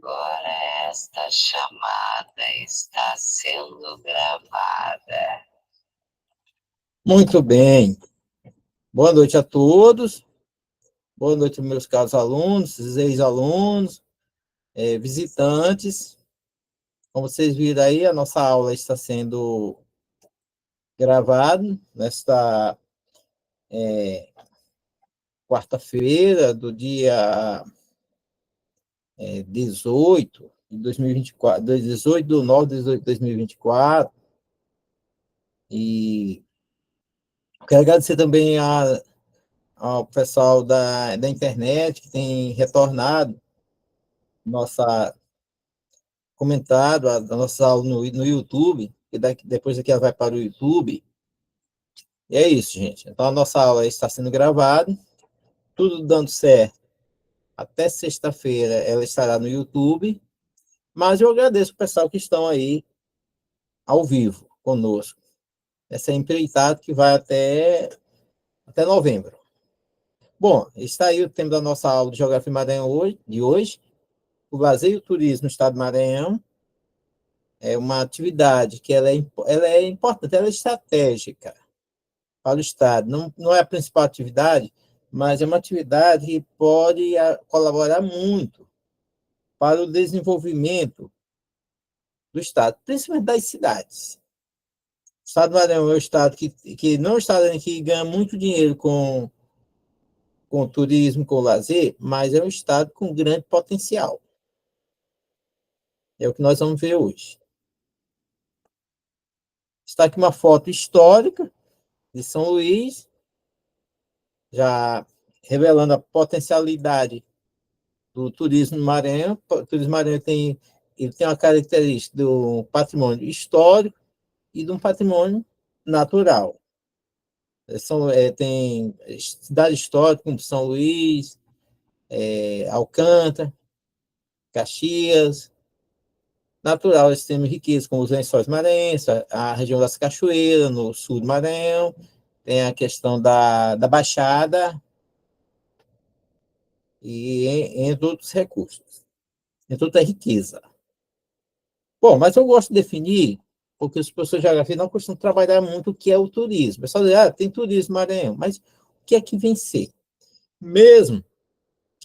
Agora esta chamada está sendo gravada. Muito bem. Boa noite a todos. Boa noite, meus caros alunos, ex-alunos, visitantes. Como vocês viram aí, a nossa aula está sendo gravada nesta quarta-feira do dia 18 de 2024, 18 de 9 de 2024. E quero agradecer também ao pessoal da internet que tem retornado comentado a nossa aula no YouTube, e depois daqui ela vai para o YouTube. E é isso, gente. Então, a nossa aula está sendo gravada, tudo dando certo. Até sexta-feira ela estará no YouTube, mas eu agradeço o pessoal que estão aí ao vivo conosco. Essa é empreitada que vai até novembro. Bom, está aí o tema da nossa aula de Geografia do Maranhão de hoje. O lazer e o turismo no estado do Maranhão é uma atividade que ela é importante, ela é estratégica para o estado. Não é a principal atividade, mas é uma atividade que pode colaborar muito para o desenvolvimento do estado, principalmente das cidades. O estado do Maranhão é um estado que não é um estado que ganha muito dinheiro com o turismo, com o lazer, mas é um estado com grande potencial. É o que nós vamos ver hoje. Está aqui uma foto histórica de São Luís, já revelando a potencialidade do turismo no Maranhão. O turismo Maranhão ele tem uma característica do patrimônio histórico e de um patrimônio natural. Tem cidade histórica como São Luís, Alcântara, Caxias. Natural, eles têm riqueza como os lençóis maranhenses, a região das cachoeiras, no sul do Maranhão, tem a questão da Baixada, e entre outros recursos, entre outra riqueza. Bom, mas eu gosto de definir, porque os professores de geografia não costumam trabalhar muito o que é o turismo. O pessoal diz, tem turismo Maranhão, mas o que é que vem ser? Mesmo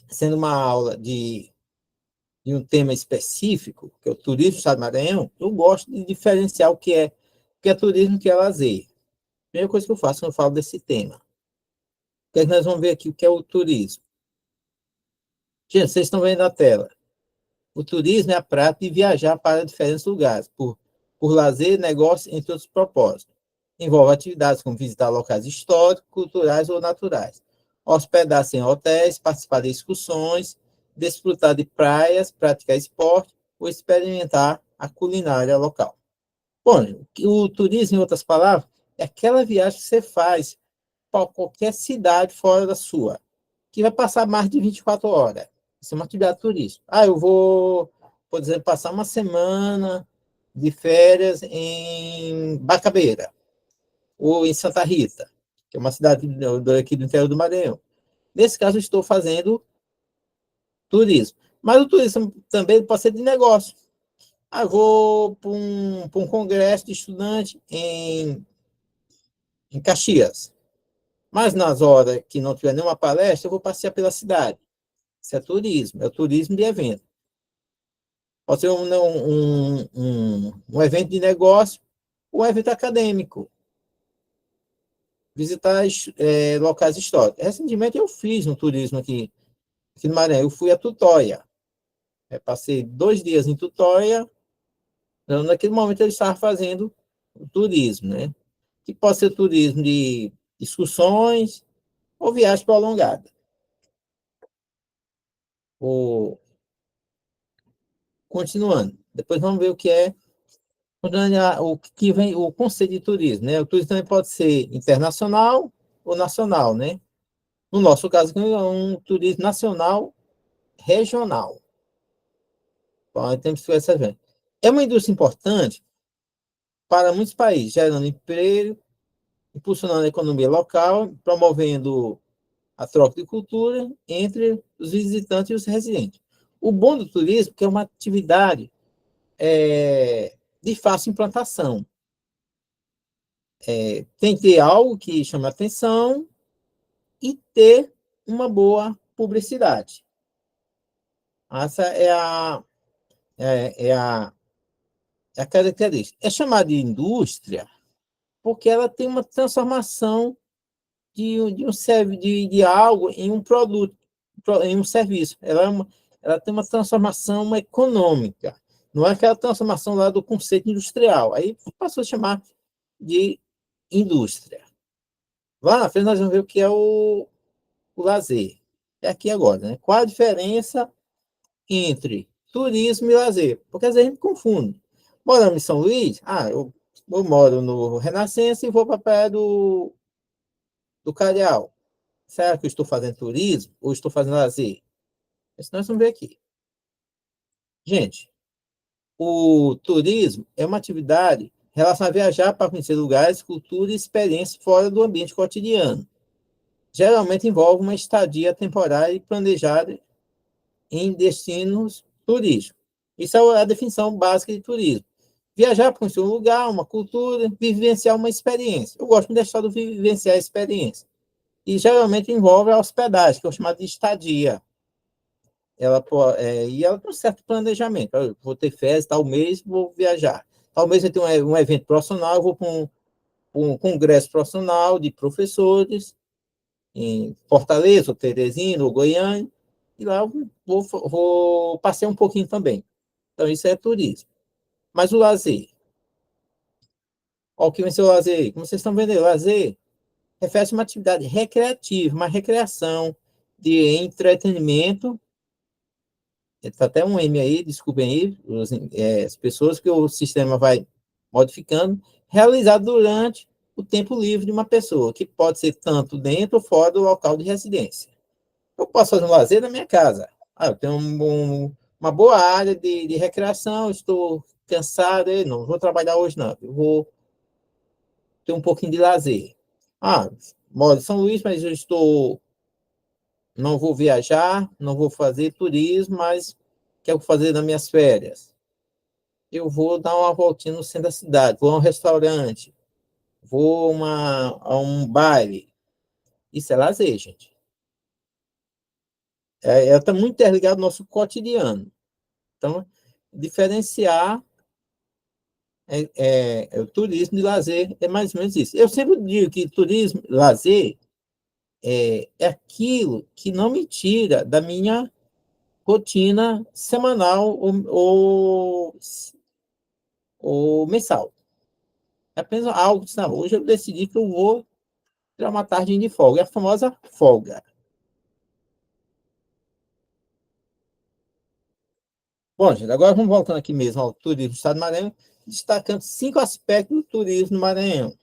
sendo uma aula de um tema específico, que é o turismo do estado do Maranhão, eu gosto de diferenciar o que é turismo e o que é lazer. Primeira coisa que eu faço quando eu falo desse tema. O que é que nós vamos ver aqui? O que é o turismo? Gente, vocês estão vendo na tela. O turismo é a prática de viajar para diferentes lugares, por lazer, negócio, entre outros propósitos. Envolve atividades como visitar locais históricos, culturais ou naturais, hospedar-se em hotéis, participar de excursões, desfrutar de praias, praticar esporte ou experimentar a culinária local. Bom, o turismo, em outras palavras, é aquela viagem que você faz para qualquer cidade fora da sua, que vai passar mais de 24 horas. Isso é uma atividade turística. Eu vou, por exemplo, passar uma semana de férias em Bacabeira, ou em Santa Rita, que é uma cidade aqui do interior do Maranhão. Nesse caso, eu estou fazendo turismo. Mas o turismo também pode ser de negócio. Vou para um congresso de estudante em Caxias. Mas nas horas que não tiver nenhuma palestra, eu vou passear pela cidade. Isso é o turismo de evento. Pode ser um evento de negócio ou um evento acadêmico. Visitar locais históricos. Recentemente eu fiz um turismo aqui no Maranhão. Eu fui a Tutóia. Passei 2 dias em Tutóia. Naquele momento eu estava fazendo o turismo, né? Que pode ser turismo de excursões ou viagem prolongada. Continuando. Depois vamos ver o que é o que vem, o conceito de turismo, né? O turismo também pode ser internacional ou nacional, né? No nosso caso, é um turismo nacional regional. Então, temos que ver essa vez. É uma indústria importante para muitos países, gerando emprego, impulsionando a economia local, promovendo a troca de cultura entre os visitantes e os residentes. O bom do turismo é que é uma atividade de fácil implantação. Tem que ter algo que chame a atenção e ter uma boa publicidade. Essa é a, é a característica. É chamada de indústria porque ela tem uma transformação de algo em um produto, em um serviço. Ela tem uma transformação econômica. Não é aquela transformação lá do conceito industrial. Aí passou a chamar de indústria. Lá na frente nós vamos ver o que é o lazer. É aqui agora, né? Qual a diferença entre turismo e lazer? Porque às vezes a gente confunde. Morando em São Luís, eu moro no Renascença e vou para a praia do Calhau. Será que eu estou fazendo turismo ou estou fazendo lazer? Isso nós vamos ver aqui. Gente, o turismo é uma atividade relacionada a viajar para conhecer lugares, cultura e experiências fora do ambiente cotidiano. Geralmente envolve uma estadia temporária e planejada em destinos turísticos. Isso é a definição básica de turismo. Viajar para conhecer um lugar, uma cultura, vivenciar uma experiência. Eu gosto de deixar de vivenciar a experiência. E geralmente envolve a hospedagem, que é o chamado de estadia. E ela tem um certo planejamento. Eu vou ter férias, tal mês, vou viajar. Tal mês eu tenho um evento profissional, eu vou para um congresso profissional de professores em Fortaleza, ou Teresina, ou Goiânia, e lá eu vou passear um pouquinho também. Então, isso é turismo. Mas o lazer, o que vai ser o lazer? Como vocês estão vendo aí, o lazer refere-se a uma atividade recreativa, uma recreação de entretenimento. Está até um M aí, desculpem aí, as pessoas que o sistema vai modificando, realizado durante o tempo livre de uma pessoa, que pode ser tanto dentro ou fora do local de residência. Eu posso fazer um lazer na minha casa. Eu tenho uma boa área de recreação, estou cansado, não vou trabalhar hoje não, eu vou ter um pouquinho de lazer. Moro em São Luís, mas não vou viajar, não vou fazer turismo, mas quero fazer nas minhas férias. Eu vou dar uma voltinha no centro da cidade, vou a um restaurante, vou a um baile. Isso é lazer, gente. Está muito interligado ao nosso cotidiano. Então, diferenciar o turismo de lazer é mais ou menos isso. Eu sempre digo que turismo, lazer, é aquilo que não me tira da minha rotina semanal ou mensal. É apenas algo que, não, hoje eu decidi que eu vou tirar uma tarde de folga. É a famosa folga. Bom, gente, agora vamos voltando aqui mesmo ao turismo do Estado do Maranhão, destacando 5 aspectos do turismo no Maranhão.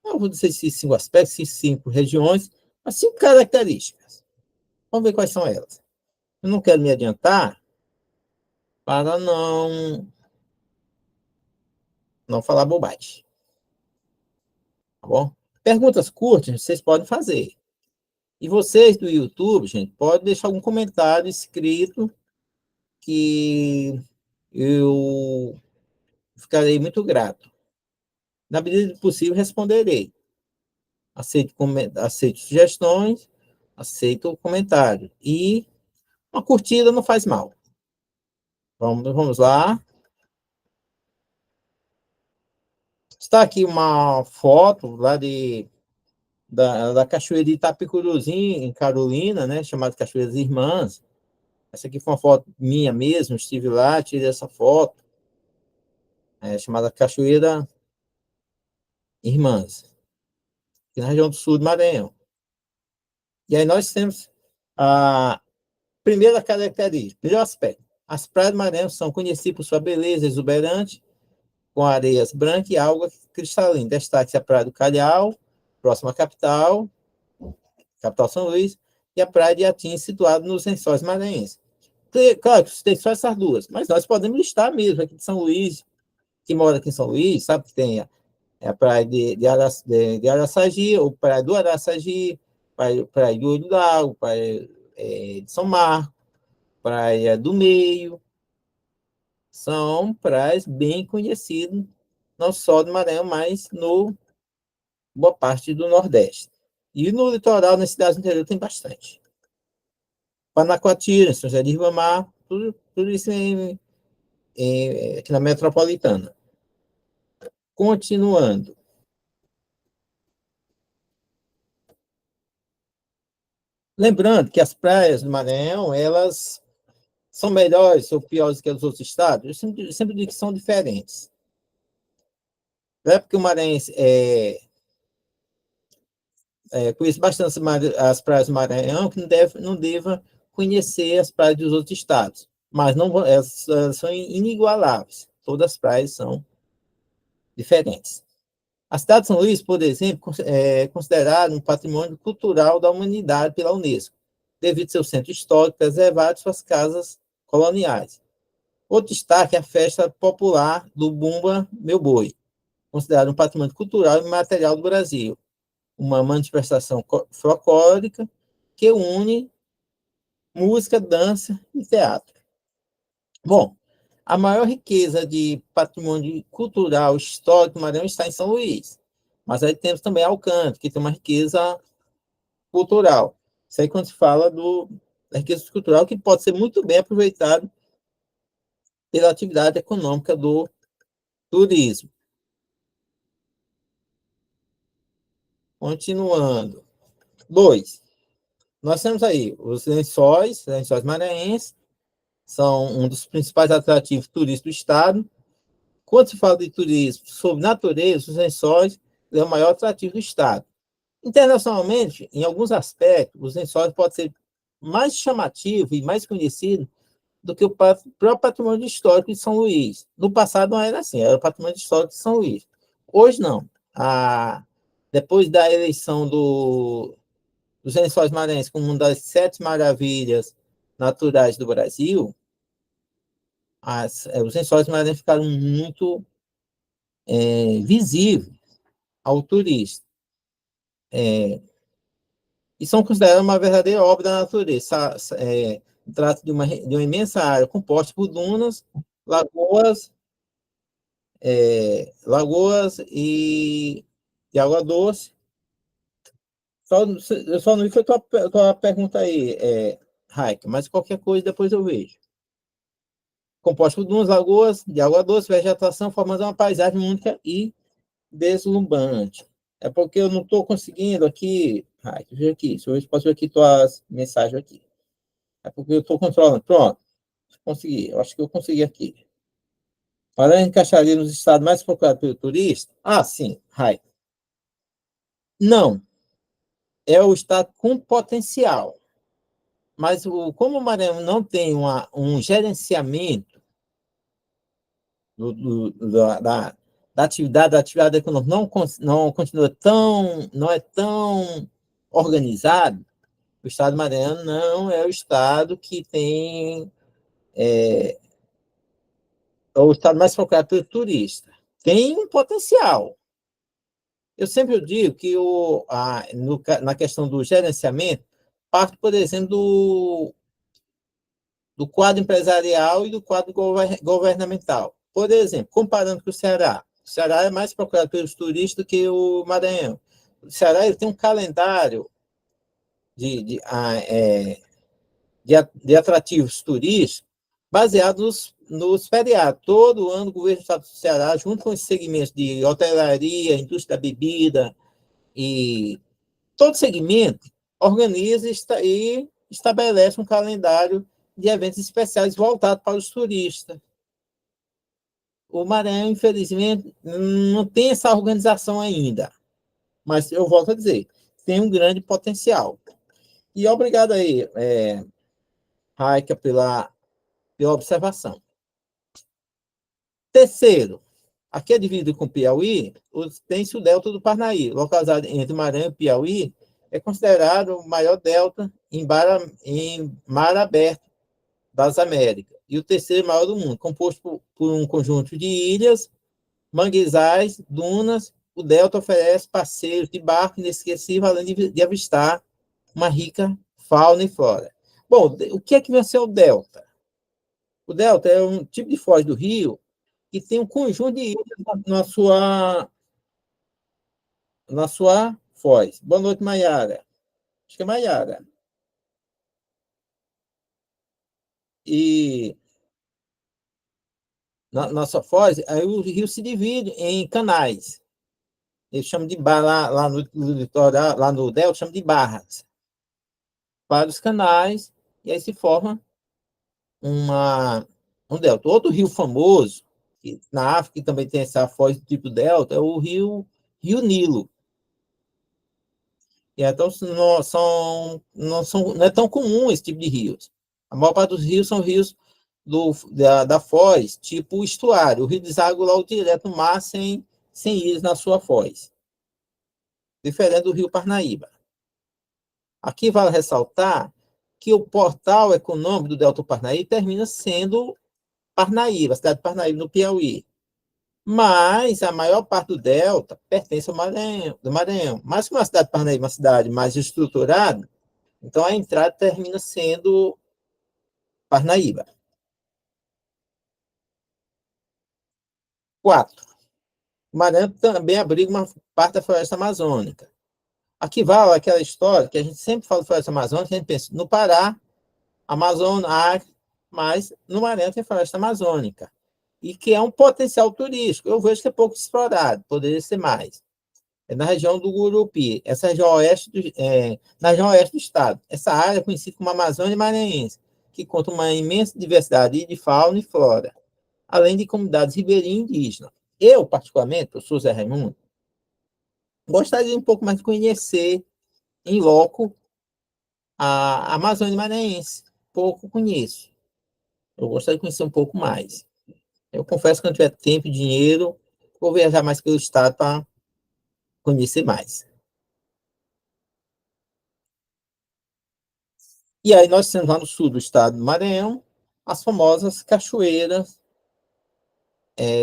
Não vou dizer esses 5 aspectos, esses 5 regiões, mas 5 características. Vamos ver quais são elas. Eu não quero me adiantar para não falar bobagem. Tá bom? Perguntas curtas vocês podem fazer. E vocês do YouTube, gente, podem deixar algum comentário escrito que eu ficarei muito grato. Na medida do possível, responderei. Aceito sugestões, aceito comentário. E uma curtida não faz mal. Vamos lá. Está aqui uma foto lá da Cachoeira de Itapicuruzinho, em Carolina, né, chamada Cachoeira das Irmãs. Essa aqui foi uma foto minha mesmo, estive lá, tirei essa foto, chamada Cachoeira Irmãs, aqui na região do sul do Maranhão. E aí nós temos a primeira característica, primeiro aspecto. As praias do Maranhão são conhecidas por sua beleza exuberante, com areias brancas e água cristalina. Destaque-se a Praia do Calhau, próxima à capital São Luís, e a Praia de Atim, situada nos Lençóis Maranhenses. Claro que tem só essas duas, mas nós podemos listar mesmo aqui de São Luís, que mora aqui em São Luís, sabe que tem a Praia de Araçagi, ou Praia do Araçagi, Praia do Olho do Lago, Praia de São Marcos, Praia do Meio, são praias bem conhecidas, não só do Maranhão, mas no boa parte do Nordeste. E no litoral, nas cidades do interior, tem bastante. Panacoatira, São José de Ribamar, tudo isso aqui na metropolitana. Continuando. Lembrando que as praias do Maranhão, elas são melhores ou piores que os outros estados? Eu sempre digo que são diferentes. Não é porque o maranhense conhece bastante as praias do Maranhão que não deva conhecer as praias dos outros estados. Mas não, elas são inigualáveis. Todas as praias são diferentes. A cidade de São Luís, por exemplo, é considerada um patrimônio cultural da humanidade pela Unesco, devido ao seu centro histórico preservado e suas casas coloniais. Outro destaque é a festa popular do Bumba Meu Boi, considerado um patrimônio cultural e material do Brasil, uma manifestação folclórica que une música, dança e teatro. Bom, a maior riqueza de patrimônio cultural histórico do Maranhão está em São Luís, mas aí temos também Alcântara, que tem uma riqueza cultural. Isso aí quando se fala da riqueza cultural, que pode ser muito bem aproveitado pela atividade econômica do turismo. Continuando. 2. Nós temos aí os lençóis maranhenses, são um dos principais atrativos turísticos do estado. Quando se fala de turismo sobre natureza, os lençóis é o maior atrativo do estado. Internacionalmente, em alguns aspectos, os lençóis podem ser mais chamativos e mais conhecidos do que o próprio patrimônio histórico de São Luís. No passado não era assim, era o patrimônio histórico de São Luís. Hoje não. Depois da eleição dos Lençóis Maranhenses como uma das 7 maravilhas naturais do Brasil, os Lençóis Maranhenses ficaram muito visíveis ao turista. E são consideradas uma verdadeira obra da natureza. Trata de uma imensa área composta por dunas, lagoas, e água doce. Eu só não vi que tua pergunta aí, Raik, mas qualquer coisa depois eu vejo. Composto por dunas, lagoas, de água doce, vegetação, formando uma paisagem única e deslumbrante. É porque eu não estou conseguindo aqui, Raik, veja aqui, se eu posso ver aqui tuas mensagens aqui. É porque eu estou controlando. Pronto, consegui, eu acho que eu consegui aqui. Maranhão encaixaria nos estados mais procurados pelo turista? Ah, sim, Raik. Não, é o estado com potencial. Mas como o Maranhão não tem um gerenciamento da atividade econômica não continua não é tão organizado, o estado do Maranhão não é o estado que tem o estado mais focado pelo turista. Tem um potencial. Eu sempre digo que na questão do gerenciamento, parte, por exemplo, do quadro empresarial e do quadro governamental. Por exemplo, comparando com o Ceará é mais procurado pelos turistas do que o Maranhão. O Ceará ele tem um calendário de atrativos turísticos baseado nos feriados. Todo ano o governo do estado do Ceará, junto com os segmentos de hotelaria, indústria da bebida e todo segmento, organiza e estabelece um calendário de eventos especiais voltados para os turistas. O Maranhão, infelizmente, não tem essa organização ainda. Mas eu volto a dizer, tem um grande potencial. E obrigado aí, Raika, pela observação. Terceiro, aqui é dividido com Piauí, tem-se o delta do Parnaí, localizado entre Maranhão e Piauí, é considerado o maior delta em mar aberto das Américas, e o terceiro maior do mundo, composto por um conjunto de ilhas, manguezais, dunas. O delta oferece passeios de barco inesquecível, além de avistar uma rica fauna e flora. Bom, o que é que vai ser o delta? O delta é um tipo de foz do rio que tem um conjunto de ilhas na sua foz. Boa noite, Maiara. Acho que é Maiara. E na sua foz, aí o rio se divide em canais. Eles chamam de lá no litoral, lá no delta, chamam de barras. Vários canais, e aí se forma uma, um delta. Outro rio famoso, que na África também tem essa foz do tipo delta, é o rio Nilo. E então não é tão comum esse tipo de rios. A maior parte dos rios são rios da foz, tipo estuário. O rio deságua logo direto no mar sem ilhas na sua foz, diferente do rio Parnaíba. Aqui vale ressaltar que o portal econômico do Delta do Parnaíba termina sendo Parnaíba, a cidade de Parnaíba, no Piauí. Mas a maior parte do Delta pertence ao Maranhão, do Maranhão. Mas como a cidade de Parnaíba é uma cidade mais estruturada, então a entrada termina sendo Parnaíba. 4. O Maranhão também abriga uma parte da floresta amazônica. Aqui vale aquela história que a gente sempre fala de floresta amazônica, a gente pensa no Pará, Amazonas, Acre, mas no Maranhão tem floresta amazônica. E que é um potencial turístico. Eu vejo que é pouco explorado, poderia ser mais. É na região do Gurupi, essa região na região oeste do estado. Essa área é conhecida como Amazônia Maranhense, que conta uma imensa diversidade de fauna e flora, além de comunidades ribeirinhas e indígenas. Eu, particularmente, professor Zé Raimundo, gostaria um pouco mais de conhecer em loco a Amazônia Maranhense. Pouco conheço. Eu gostaria de conhecer um pouco mais. Eu confesso que quando tiver tempo e dinheiro, vou viajar mais pelo estado para conhecer mais. E aí nós temos lá no sul do estado do Maranhão as famosas cachoeiras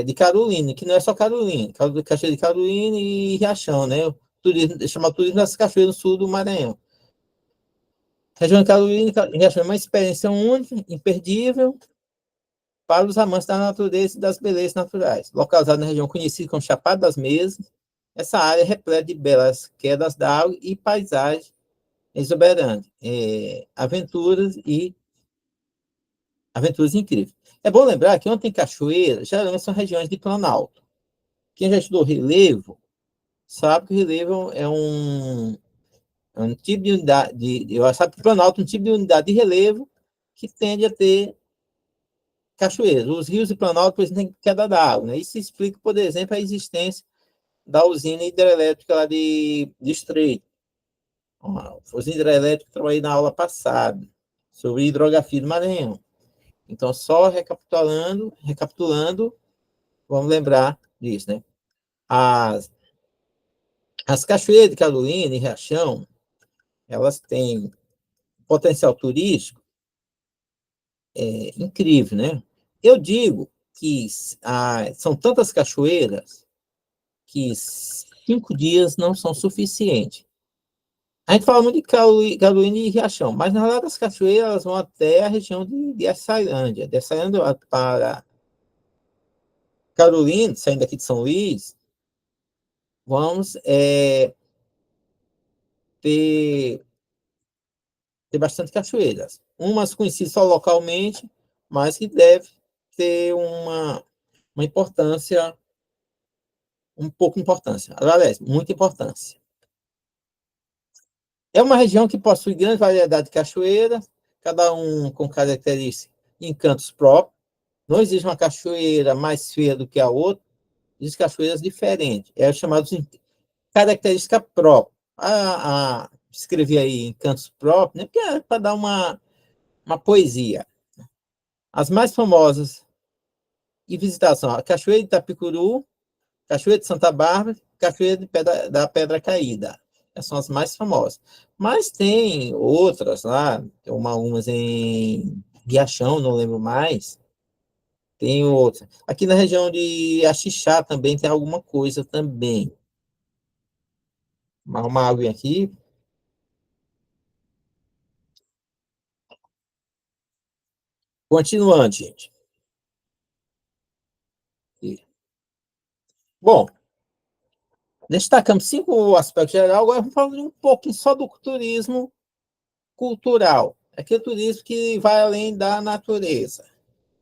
de Carolina, que não é só Carolina, Cachoeira de Carolina e Riachão, né? O turismo, chama turismo das cachoeiras do sul do Maranhão. A região de Carolina e Riachão é uma experiência única, imperdível, para os amantes da natureza e das belezas naturais. Localizada na região conhecida como Chapada das Mesas, essa área é repleta de belas quedas d'água e paisagens exuberantes, aventuras incríveis. É bom lembrar que onde tem cachoeira, geralmente são regiões de planalto. Quem já estudou relevo, sabe que o relevo é um tipo de unidade, eu sabe que o planalto é um tipo de unidade de relevo que tende a ter cachoeiras. Os rios e planalto, por exemplo, têm queda d'água. Né? Isso explica, por exemplo, a existência da usina hidrelétrica lá de Estreito. A usina hidrelétrica que eu trabalhei na aula passada, sobre hidrografia do Maranhão. Então, só recapitulando, vamos lembrar disso, né? As cachoeiras de Carolina e Riachão, elas têm potencial turístico incrível, né? Eu digo que são tantas cachoeiras que 5 dias não são suficientes. A gente fala muito de Carolina e Riachão, mas na verdade as cachoeiras elas vão até a região de Açailândia. De Açailândia para Carolina, saindo aqui de São Luís, vamos ter, ter bastante cachoeiras. Umas conhecidas só localmente, mas que deve ter uma importância, um pouco de importância. Aliás, muita importância. É uma região que possui grande variedade de cachoeiras, cada um com características e encantos próprios. Não existe uma cachoeira mais feia do que a outra, existem cachoeiras diferentes. É chamado de característica própria. Escrevi aí encantos próprios, né? Porque é para dar uma poesia. As mais famosas e visitação, a Cachoeira de Itapicuru, Cachoeira de Santa Bárbara, Cachoeira da Pedra Caída. Essas são as mais famosas. Mas tem outras lá, tem umas em Riachão, não lembro mais. Tem outras. Aqui na região de Axixá também tem alguma coisa também. Uma água aqui. Continuando, gente. Bom, destacamos 5 aspectos gerais, agora vamos falar um pouquinho só do turismo cultural. Aquele turismo que vai além da natureza,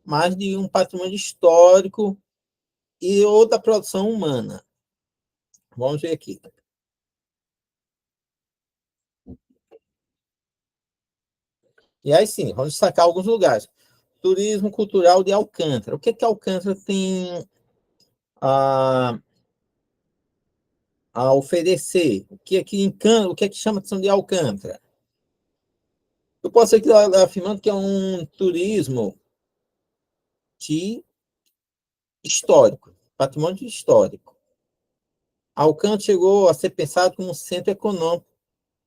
mais de um patrimônio histórico e ou da produção humana. Vamos ver aqui. E aí sim, vamos destacar alguns lugares. Turismo cultural de Alcântara. O que Alcântara tem a, a oferecer? O que chama atenção de Alcântara? Eu posso aqui afirmando que é um turismo de histórico, patrimônio histórico. Alcântara chegou a ser pensado como um centro econômico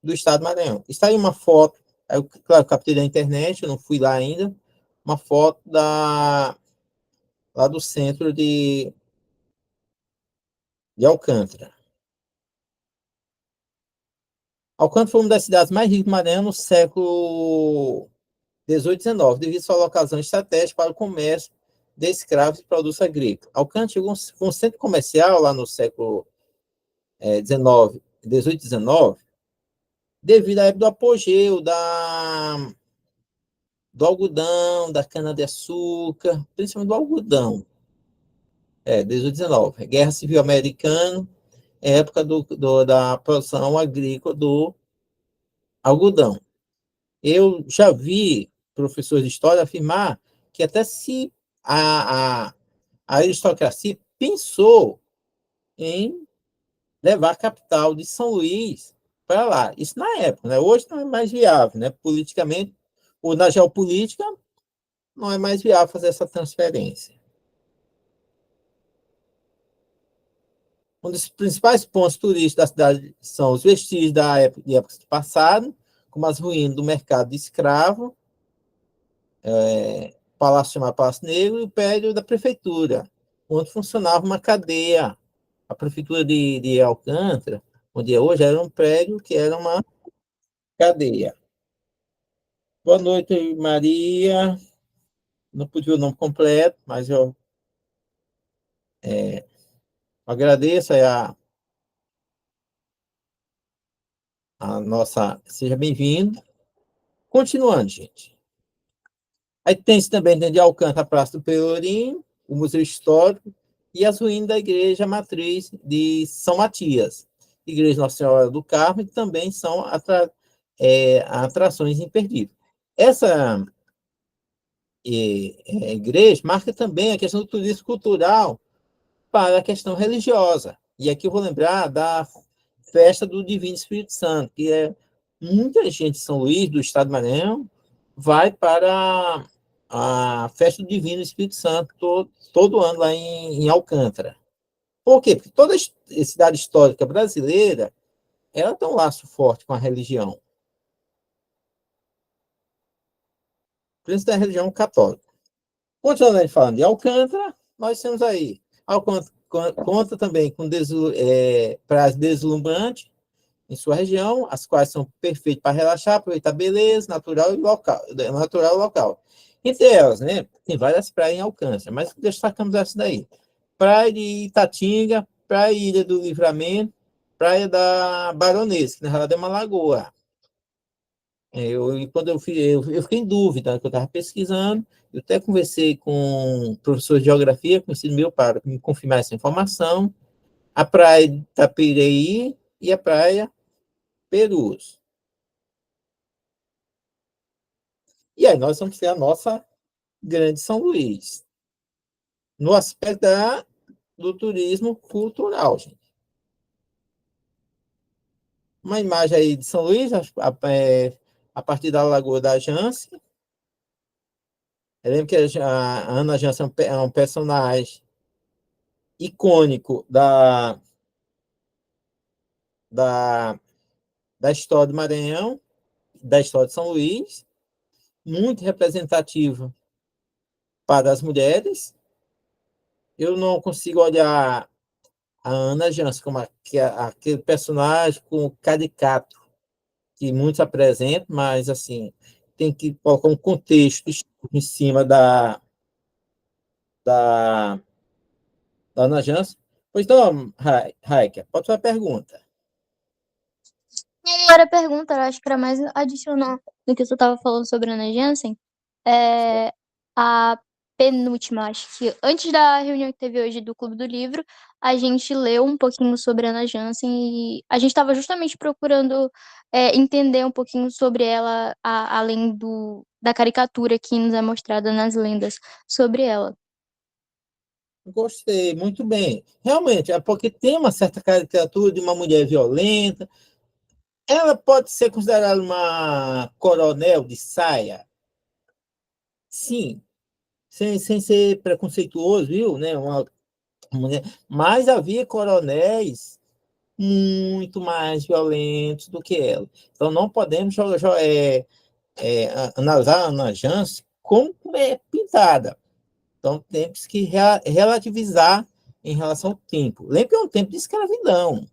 do estado do Maranhão. Está aí uma foto, eu, claro, captei da internet, eu não fui lá ainda, uma foto lá do centro de Alcântara. Alcântara foi uma das cidades mais ricas do Maranhão no século XVIII e XIX, devido à sua localização estratégica para o comércio de escravos e produtos agrícolas. Alcântara chegou a um centro comercial lá no século XIX, XVIII e XIX, devido à época do apogeu do algodão, da cana-de-açúcar, principalmente do algodão. 18 e 19. Guerra Civil Americana, época da produção agrícola do algodão. Eu já vi professores de história afirmar que até se a aristocracia pensou em levar a capital de São Luís para lá. Isso na época, né? Hoje não é mais viável, né? Politicamente, ou na geopolítica, não é mais viável fazer essa transferência. Um dos principais pontos turísticos da cidade são os vestígios de épocas passadas, como as ruínas do mercado de escravo, palácio chamado Palácio Negro, e o prédio da prefeitura, onde funcionava uma cadeia. A prefeitura de Alcântara, onde é hoje, era um prédio que era uma cadeia. Boa noite, Maria. Não pude ver o nome completo, mas eu agradeço a nossa. Seja bem-vindo. Continuando, gente. Aí tem-se também dentro de Alcântara a Praça do Pelourinho, o Museu Histórico e as ruínas da Igreja Matriz de São Matias. Igreja Nossa Senhora do Carmo, que também são atrações imperdíveis. Essa igreja marca também a questão do turismo cultural para a questão religiosa. E aqui eu vou lembrar da festa do Divino Espírito Santo, que é muita gente de São Luís, do estado do Maranhão, vai para a festa do Divino Espírito Santo todo ano lá em Alcântara. Por quê? Porque toda a cidade histórica brasileira ela tem um laço forte com a religião, principalmente a religião católica. Continuando falando de Alcântara, nós temos aí Alcântara conta também com praias deslumbrantes em sua região, as quais são perfeitas para relaxar, aproveitar a beleza natural local. Entre elas, né, tem várias praias em Alcântara, mas destacamos essa daí. Praia de Itatinga, Praia Ilha do Livramento, Praia da Baronesa, que na realidade é uma lagoa. Quando eu fiquei em dúvida, que eu estava pesquisando, eu até conversei com o professor de geografia, conhecido meu, para me confirmar essa informação. A praia de Itapireí e a praia Perus. E aí nós vamos ter a nossa Grande São Luís, no aspecto do turismo cultural, gente. Uma imagem aí de São Luís, a partir da Lagoa da Jance. Eu lembro que a Ana Jance é um personagem icônico da, da história do Maranhão, da história de São Luís, muito representativo para as mulheres. Eu não consigo olhar a Ana Jans como aquele personagem com caricato que muitos apresentam, mas assim, tem que colocar um contexto em cima da, da Ana Jans. Pois então, Raika, pode fazer a pergunta. Não era pergunta, eu acho que era mais adicionar no que você estava falando sobre a Ana Jansen. É, a penúltima, acho que antes da reunião que teve hoje do Clube do Livro, a gente leu um pouquinho sobre a Ana Jansen e a gente estava justamente procurando entender um pouquinho sobre ela, além da caricatura que nos é mostrada nas lendas sobre ela. Gostei, muito bem. Realmente, é porque tem uma certa caricatura de uma mulher violenta. Ela pode ser considerada uma coronel de saia? Sim, sem ser preconceituoso, viu? Né? Uma mulher. Mas havia coronéis muito mais violentos do que ela. Então, não podemos analisar a Ana Jans como é pintada. Então, temos que relativizar em relação ao tempo. Lembra que é um tempo de escravidão,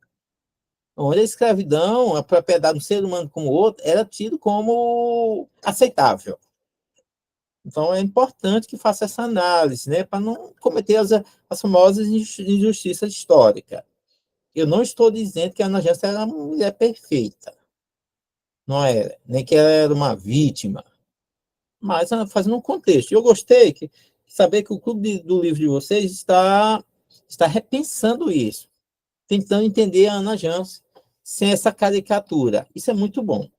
onde a escravidão, a propriedade do ser humano como outro, era tido como aceitável. Então, é importante que faça essa análise, né, para não cometer as famosas injustiças históricas. Eu não estou dizendo que a Ana Jans era uma mulher perfeita, não era, nem que ela era uma vítima, mas fazendo um contexto. Eu gostei de saber que o Clube do Livro de vocês está repensando isso, tentando entender a Ana Jans sem essa caricatura. Isso é muito bom.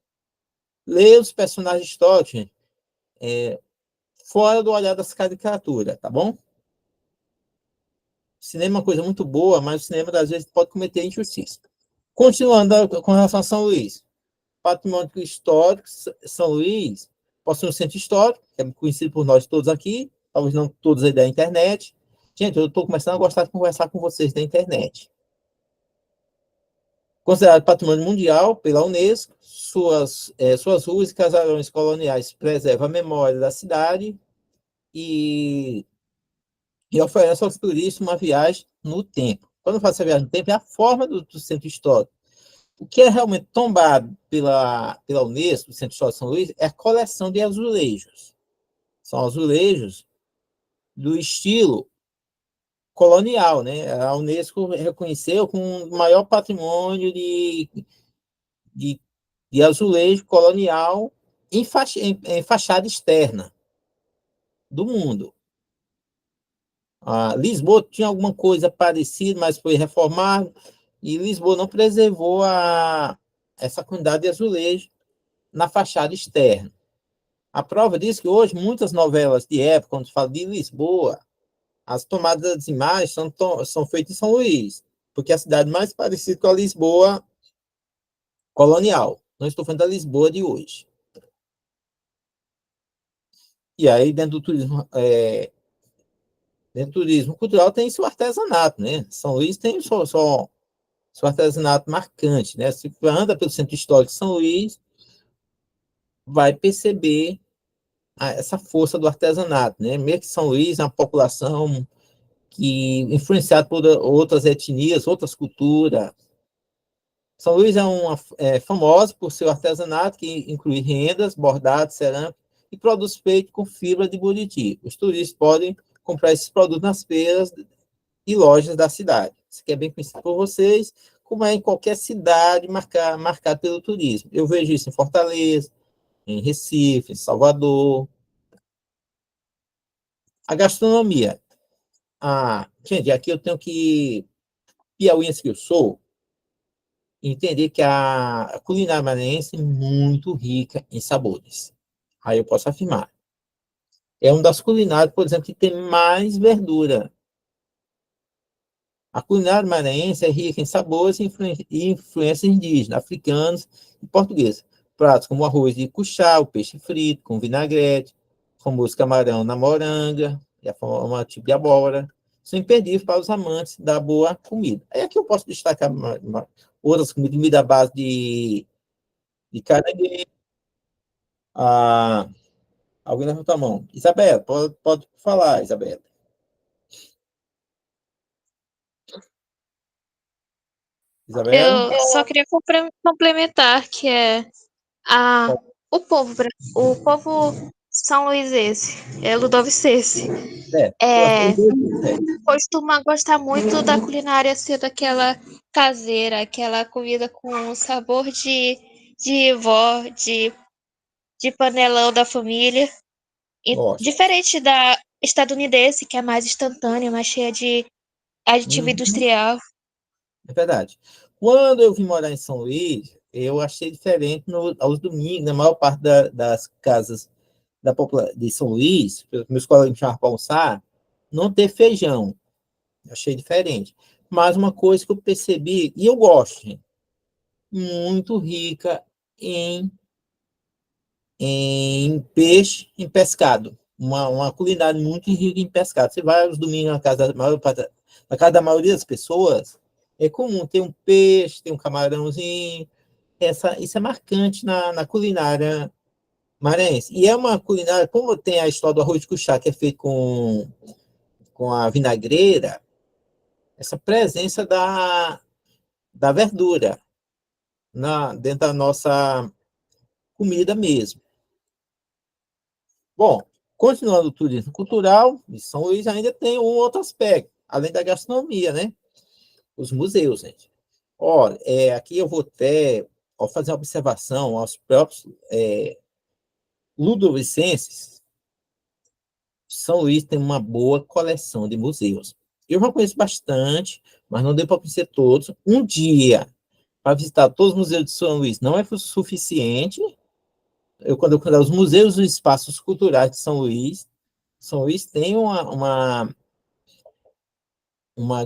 Ler os personagens históricos fora do olhar das caricaturas, tá bom? Cinema é uma coisa muito boa, mas o cinema, às vezes, pode cometer injustiça. Continuando com relação a São Luís. Patrimônio histórico, São Luís possui um centro histórico, que é conhecido por nós todos aqui, talvez não todos aí da internet. Gente, eu estou começando a gostar de conversar com vocês da internet. Considerado patrimônio mundial pela Unesco, suas ruas e casarões coloniais preservam a memória da cidade e oferece aos turistas uma viagem no tempo. Quando eu faço a viagem no tempo, é a forma do centro histórico. O que é realmente tombado pela Unesco, o Centro Histórico de São Luís, é a coleção de azulejos. São azulejos do estilo colonial, né? A Unesco reconheceu como o maior patrimônio de, de azulejo colonial em fachada externa do mundo. Lisboa tinha alguma coisa parecida, mas foi reformado, e Lisboa não preservou essa quantidade de azulejo na fachada externa. A prova diz que hoje muitas novelas de época, quando se fala de Lisboa, as tomadas das imagens são feitas em São Luís, porque é a cidade mais parecida com a Lisboa colonial. Não estou falando da Lisboa de hoje. E aí, dentro do turismo cultural, tem seu artesanato, né? São Luís tem seu artesanato marcante, né? Se anda pelo centro histórico de São Luís, vai perceber essa força do artesanato, né? Mesmo que São Luís é uma população que influenciado por outras etnias, outras culturas. São Luís é famoso por seu artesanato, que inclui rendas, bordados, cerâmica e produtos feitos com fibra de buriti. Os turistas podem comprar esses produtos nas feiras e lojas da cidade. Isso aqui é bem conhecido por vocês, como é em qualquer cidade marcada pelo turismo. Eu vejo isso em Fortaleza, em Recife, em Salvador. A gastronomia. Gente, aqui eu tenho que, piauiense que eu sou, entender que a culinária maranhense é muito rica em sabores. Aí eu posso afirmar. É uma das culinárias, por exemplo, que tem mais verdura. A culinária maranhense é rica em sabores e influências indígenas, africanos e portugueses. Pratos como arroz de cuchá, o peixe frito com vinagrete, famoso camarão na moranga, e a forma tipo de abóbora, são imperdíveis para os amantes da boa comida. Aí aqui eu posso destacar outras comidas, comida à base de caranguejo. Alguém levanta a mão. Isabela, pode falar, Isabela. Isabela? Eu só queria complementar que a o povo São Luisense, Ludovicense, Gosto dos dois, costuma gostar muito da culinária ser daquela caseira, aquela comida com sabor de vó, de panelão da família. E gosto. diferente da estadunidense, que é mais instantânea, mais cheia de aditivo Uhum. industrial. É verdade. Quando eu vim morar em São Luís, eu achei diferente aos domingos, na maior parte das casas de São Luís, meus colegas me chamavam para almoçar, não ter feijão. Eu achei diferente. Mas uma coisa que eu percebi, e eu gosto, gente, muito rica em, em peixe, em pescado. Uma culinária muito rica em pescado. Você vai aos domingos na casa da maioria das pessoas, é comum ter um peixe, ter um camarãozinho. Isso é marcante na culinária maranhense. E é uma culinária, como tem a história do arroz de cuchá, que é feito com a vinagreira, essa presença da verdura dentro da nossa comida mesmo. Bom, continuando o turismo cultural, São Luís ainda tem um outro aspecto, além da gastronomia, né? Os museus, gente. Olha, aqui eu vou até fazer uma observação aos próprios ludovicenses. São Luís tem uma boa coleção de museus. Eu já conheço bastante, mas não deu para conhecer todos. Um dia, para visitar todos os museus de São Luís, não é suficiente. Quando eu considero os museus e espaços culturais de São Luís tem uma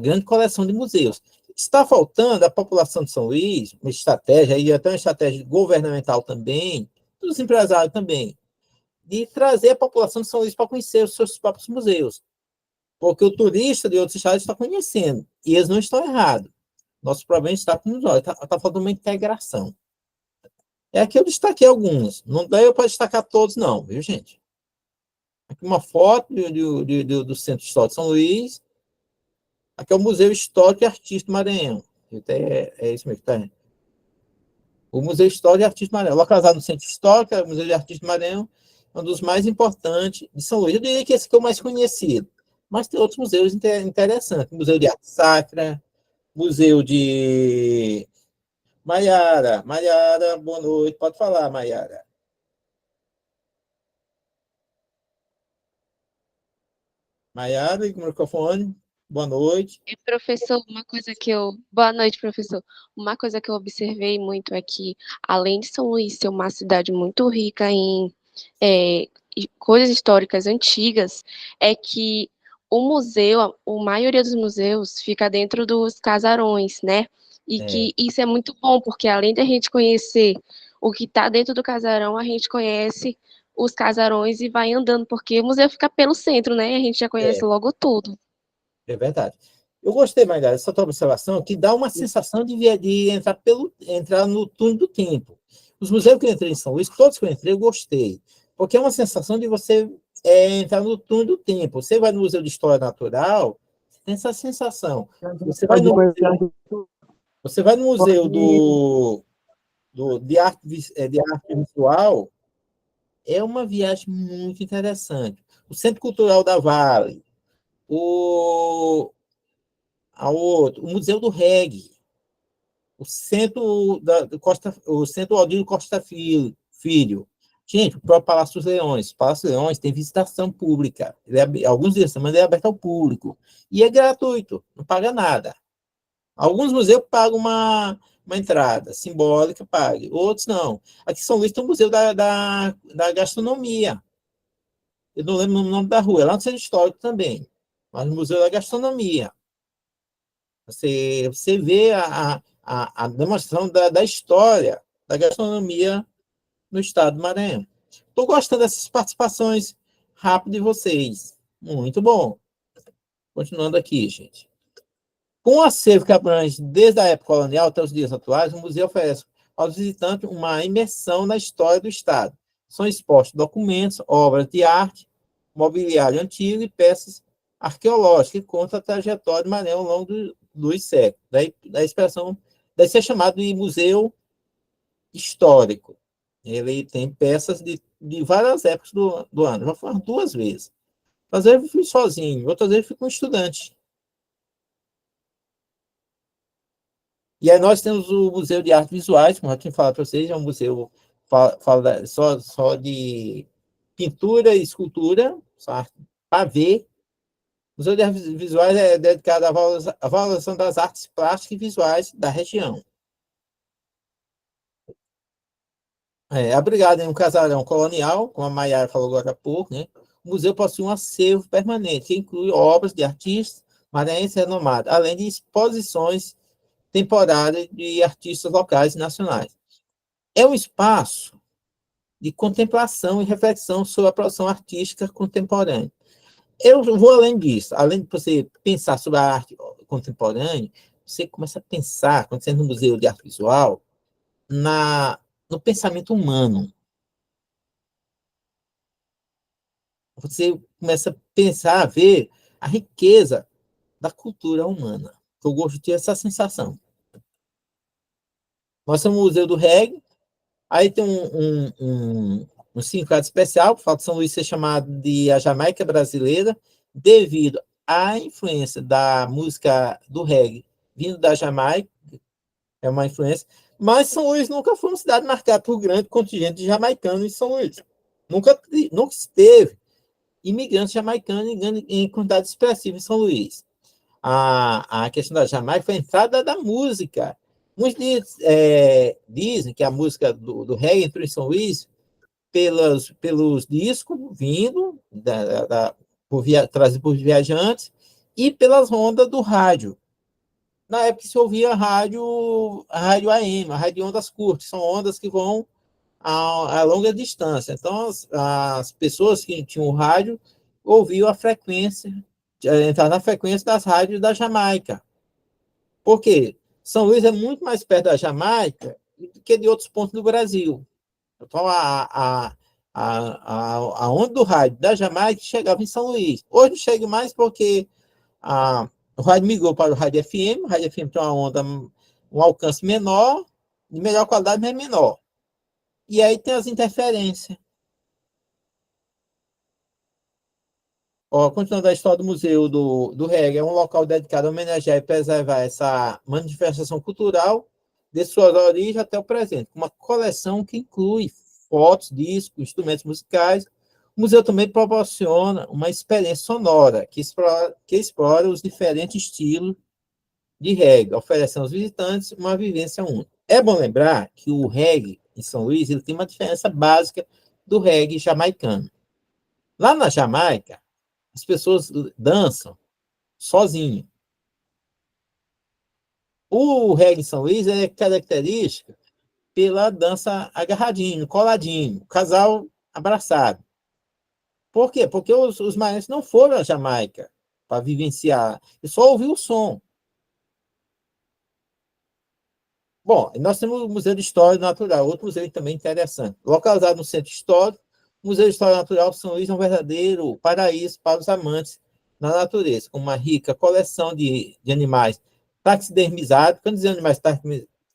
grande coleção de museus. Está faltando à população de São Luís uma estratégia, e até uma estratégia governamental também, dos empresários também, de trazer a população de São Luís para conhecer os seus próprios museus. Porque o turista de outros estados está conhecendo, e eles não estão errados. Nosso problema está com os olhos, está faltando uma integração. É que eu destaquei alguns, não dá para destacar todos, não, viu, gente? Aqui uma foto do Centro Histórico de São Luís. Aqui é o Museu Histórico e Artístico Maranhão. É isso mesmo, tá? O Museu Histórico e Artístico Maranhão. Localizado no Centro Histórico, é o Museu de Artístico Maranhão, é um dos mais importantes de São Luís. Eu diria que esse que é o mais conhecido. Mas tem outros museus interessantes. Museu de Arte Sacra, Museu de... Maiara, boa noite. Pode falar, Maiara. Maiara, liga o microfone. Boa noite. E, professor, Boa noite, professor. Uma coisa que eu observei muito é que, além de São Luís ser uma cidade muito rica em coisas históricas antigas, é que o museu, a maioria dos museus, fica dentro dos casarões, né? E que isso é muito bom, porque além da gente conhecer o que está dentro do casarão, a gente conhece os casarões e vai andando, porque o museu fica pelo centro, né? E a gente já conhece logo tudo. É verdade. Eu gostei, Maria, dessa tua observação, que dá uma sensação de entrar no túnel do tempo. Os museus que eu entrei em São Luís, todos que eu entrei, eu gostei. Porque é uma sensação de você entrar no túnel do tempo. Você vai no Museu de História Natural, você tem essa sensação. Você vai no museu de arte visual, é uma viagem muito interessante. O Centro Cultural da Vale, o Museu do Reggae, o Centro Aldino Costa Filho. Gente, o próprio Palácio dos Leões. O Palácio dos Leões tem visitação pública. Alguns dias da semana é aberto ao público. E é gratuito, não paga nada. Alguns museus pagam uma entrada simbólica, pague. Outros não. Aqui em São Luís tem o Museu da Gastronomia. Eu não lembro o nome da rua, é lá no Centro Histórico também. Mas o Museu da Gastronomia. Você vê a demonstração da história da gastronomia no estado do Maranhão. Estou gostando dessas participações rápidas de vocês. Muito bom. Continuando aqui, gente. Com o acervo que abrange desde a época colonial até os dias atuais, o museu oferece aos visitantes uma imersão na história do estado. São expostos documentos, obras de arte, mobiliário antigo e peças arqueológicas que contam a trajetória do Maranhão ao longo dos séculos. Da expressão, deve ser chamado de museu histórico. Ele tem peças de várias épocas do ano. Já fui 2 vezes. Às vezes eu fui sozinho, outras vezes eu fui com um estudante. E aí nós temos o Museu de Artes Visuais, como eu tinha falado para vocês, é um museu só de pintura e escultura, só para ver. O Museu de Artes Visuais é dedicado à valorização das artes plásticas e visuais da região. Abrigado em um casarão colonial, como a Maiara falou agora há pouco, né? O museu possui um acervo permanente, que inclui obras de artistas maranhenses renomados, além de exposições temporárias de artistas locais e nacionais. É um espaço de contemplação e reflexão sobre a produção artística contemporânea. Eu vou além disso, além de você pensar sobre a arte contemporânea, você começa a pensar, quando você entra no Museu de Arte Visual, no pensamento humano. Você começa a pensar, a ver a riqueza da cultura humana. Eu gosto de ter essa sensação. Nós temos o Museu do Reggae, aí tem um significado especial, o fato de São Luís ser chamado de a Jamaica brasileira, devido à influência da música do reggae vindo da Jamaica, é uma influência, mas São Luís nunca foi uma cidade marcada por grande contingente de jamaicanos em São Luís. Nunca esteve imigrantes jamaicanos em quantidade expressiva em São Luís. A questão da Jamaica foi a entrada da música. Muitos dizem que a música do reggae entrou em São Luís pelos discos vindo, trazidos por viajantes, e pelas ondas do rádio. Na época se ouvia a rádio AM, a rádio de ondas curtas, são ondas que vão a longa distância. Então, as pessoas que tinham rádio ouviam a frequência, entrar na frequência das rádios da Jamaica. Por quê? São Luís é muito mais perto da Jamaica do que de outros pontos do Brasil. Então, a onda do rádio da Jamaica chegava em São Luís. Hoje chega mais porque o rádio migrou para o rádio FM. O rádio FM tem uma onda, um alcance menor, de melhor qualidade, mas menor. E aí tem as interferências. Continuando a história do Museu do Reggae, é um local dedicado a homenagear e preservar essa manifestação cultural de suas origens até o presente, uma coleção que inclui fotos, discos, instrumentos musicais. O museu também proporciona uma experiência sonora que explora os diferentes estilos de reggae, oferecendo aos visitantes uma vivência única. É bom lembrar que o reggae em São Luís ele tem uma diferença básica do reggae jamaicano. Lá na Jamaica, as pessoas dançam sozinho. O reggae em São Luís é característico pela dança agarradinho, coladinho, casal abraçado. Por quê? Porque os maranhenses não foram à Jamaica para vivenciar, eles só ouviram o som. Bom, nós temos o Museu de História Natural, outro museu também interessante. Localizado no Centro Histórico, o Museu de História Natural de São Luís é um verdadeiro paraíso para os amantes da natureza, com uma rica coleção de animais taxidermizados. Quando dizem animais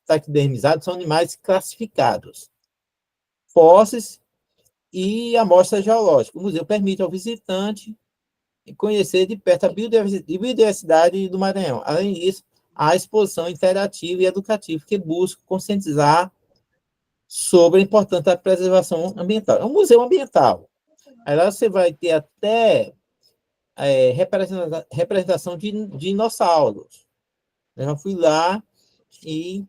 taxidermizados, são animais classificados, fósseis e amostras geológicas. O museu permite ao visitante conhecer de perto a biodiversidade do Maranhão. Além disso, a exposição interativa e educativa que busca conscientizar sobre a importância da preservação ambiental. É um museu ambiental. Aí lá você vai ter até representação de dinossauros. Eu já fui lá e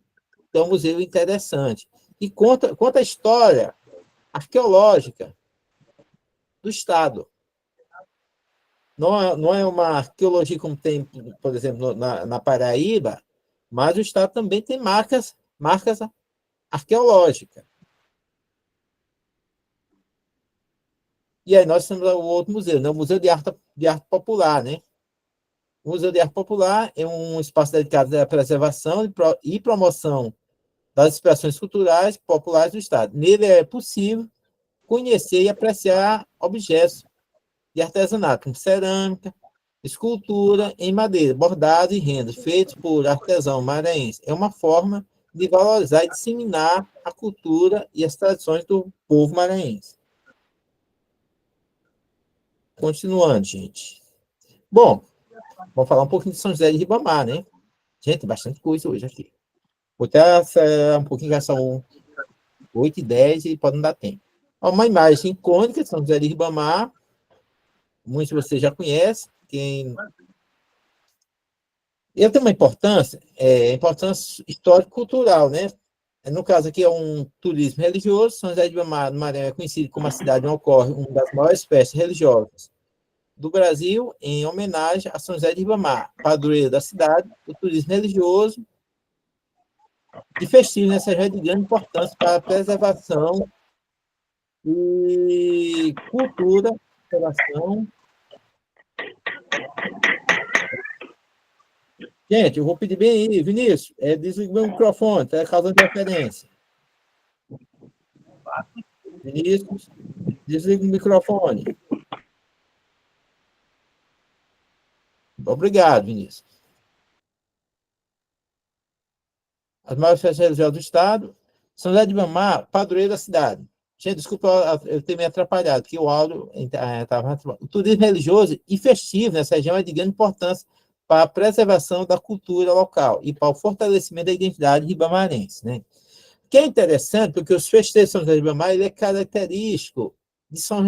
é um museu interessante. E conta a história arqueológica do Estado. Não é uma arqueologia como tem, por exemplo, na Paraíba, mas o Estado também tem marcas arqueológicas. E aí nós temos o outro museu, né? O Museu de Arte Popular, né? O Museu de Arte Popular é um espaço dedicado à preservação e promoção das expressões culturais populares do Estado. Nele é possível conhecer e apreciar objetos de artesanato, como cerâmica, escultura em madeira, bordado e rendas, feitos por artesão maranhense. É uma forma de valorizar e disseminar a cultura e as tradições do povo maranhense. Continuando, gente. Bom, vamos falar um pouquinho de São José de Ribamar, né? Gente, tem bastante coisa hoje aqui. Vou até acelerar um pouquinho, já são 8h10 e pode não dar tempo. Uma imagem icônica de São José de Ribamar, muitos de vocês já conhecem. Ele tem uma importância histórico-cultural, né? No caso aqui é um turismo religioso. São José de Ribamar, no Maranhão, é conhecido como a cidade onde ocorre uma das maiores festas religiosas do Brasil, em homenagem a São José de Ribamar, padroeiro da cidade. O turismo religioso e festivo nessa região de grande importância para a preservação e cultura, preservação. Gente, eu vou pedir bem aí, Vinícius, desliga o meu microfone, está causando interferência. Vinícius, desliga o microfone. Obrigado, Vinícius. As maiores festas religiosas do Estado. São José de Ribamar, padroeiro da cidade. Gente, desculpa eu ter me atrapalhado, porque o áudio estava... O turismo religioso e festivo nessa região é de grande importância para a preservação da cultura local e para o fortalecimento da identidade ribamarense, né? O que é interessante, porque os festejos de São José de Ribamar, ele é característico de São